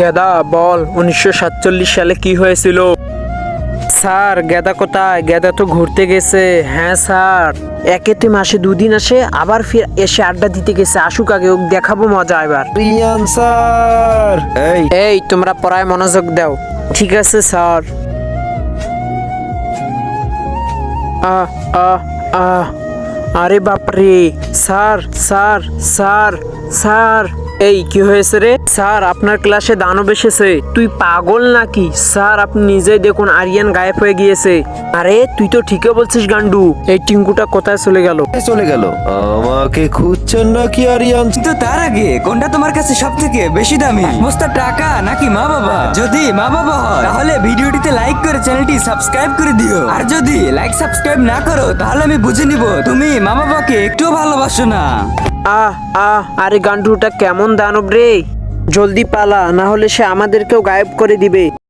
গেদা বল 1947 সালে কি হয়েছিল? স্যার গেদা কোথায়? গেদা তো ঘুরতে গেছে। হ্যাঁ স্যার, একে তো মাসে 2 দিন আসে, আবার ফির এসে আড্ডা দিতে গেছে। আসুক আগে, ওকে দেখাবো মজা এবার। রিয়ান স্যার, এই তোমরা পড়ায় মনোযোগ দাও। ঠিক আছে স্যার। আহ আহ আহ আরে বাপরে! স্যার স্যার স্যার স্যার, এই কি হয়েছে রে? স্যার আপনার ক্লাসে দানব এসেছে। তুই পাগল নাকি? স্যার আপনি নিজেই দেখুন, আরিয়ান গায়েব হয়ে গিয়েছে। আরে তুই তো ঠিকই বলছিস গান্ডু। এই টিঙ্কুটা কোথায় চলে গেল? চলে গেল। আমাকে খুঁজছেন নাকি আরিয়ান? কিন্তু তার আগে কোনটা তোমার কাছে সব থেকে বেশি দামি? বস্তা টাকা নাকি মা বাবা? যদি মা বাবা হয় তাহলে ভিডিওটিতে লাইক করে চ্যানেলটি সাবস্ক্রাইব করে দিও। আর যদি লাইক সাবস্ক্রাইব না করো তাহলে আমি বুঝে নিব তুমি মা বাবাকে একটুও ভালোবাসো না। আরে গান্ডুটা কেমন দানব রে! জলদি পালা, না হলে সে আমাদেরকেও গায়েব করে দিবে।